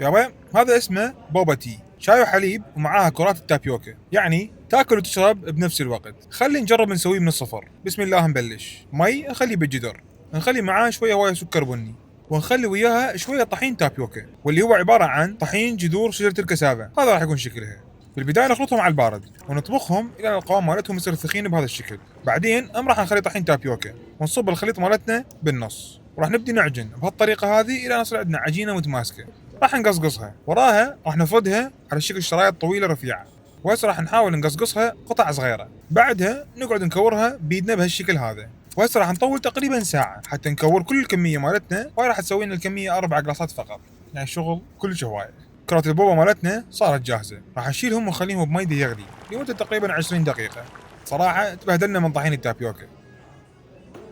يابا هذا اسمه بوبا تي، شاي وحليب ومعاها كرات التابيوكا، يعني تاكل وتشرب بنفس الوقت. خلي نجرب نسويه من الصفر. بسم الله نبلش. مي نخليه بالجدر، نخلي معاه شويه هوايه سكر بني، ونخلي وياها شويه طحين تابيوكا، واللي هو عباره عن طحين جذور شجره الكسافه. هذا راح يكون شكلها. في البدايه نخلطهم على البارد ونطبخهم الى القوام مالتهم يصير ثخين بهذا الشكل. بعدين راح نخلي طحين تابيوكا ونصب الخليط مالتنا بالنص، وراح نبدي نعجن بهالطريقه هذه الى ان يصير عندنا عجينه متماسكه. راح نقصقصها، وراها راح نفردها على شكل شرايط طويله رفيعه، وهسه راح نحاول نقصقصها قطع صغيره. بعدها نقعد نكورها بيدنا بهالشكل هذا. وهسه راح نطول تقريبا ساعه حتى نكور كل الكميه مالتنا، وهي راح تسوي لنا الكميه 4 قلاصات فقط، يعني شغل كلش هوايه. كرات البوبا مالتنا صارت جاهزه، راح نشيلهم ونخليهم بمي يغلي لمده تقريبا 20 دقيقه. صراحه تبهدلنا من طحين التابيوكا.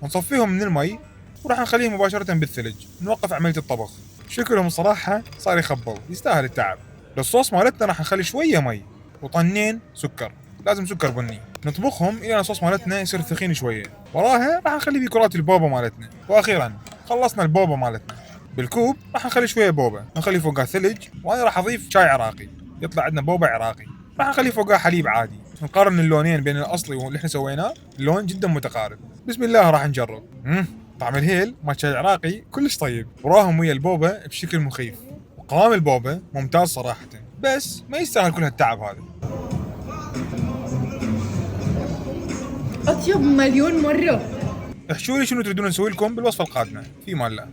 ونصفيهم من المي وراح نخليهم مباشره بالثلج. نوقف عمليه الطبخ. شكلهم صراحه صار يخبل، يستاهل التعب. للصوص مالتنا راح نخلي شويه مي وطنين سكر، لازم سكر بني. نطبخهم الى ان الصوص مالتنا يصير ثخين شويه. وراها راح نخلي بيه كرات البوبا مالتنا. واخيرا خلصنا البوبا مالتنا. بالكوب راح نخلي شويه بوبا، نخلي فوقها ثلج، وانا راح اضيف شاي عراقي، يطلع عندنا بوبا عراقي. راح نخلي فوقها حليب عادي. نقارن اللونين بين الاصلي واللي احنا سويناه، اللون جدا متقارب. بسم الله راح نجرب. طعم الهيل مال شاي عراقي كلش طيب، وراهم ويا البوبا بشكل مخيف. وقوام البوبا ممتاز صراحه، بس ما يستاهل كل هالتعب هذا. أطيب مليون مرة. احشوا لي شنو تريدون نسوي لكم بالوصفه القادمه. في مال الله.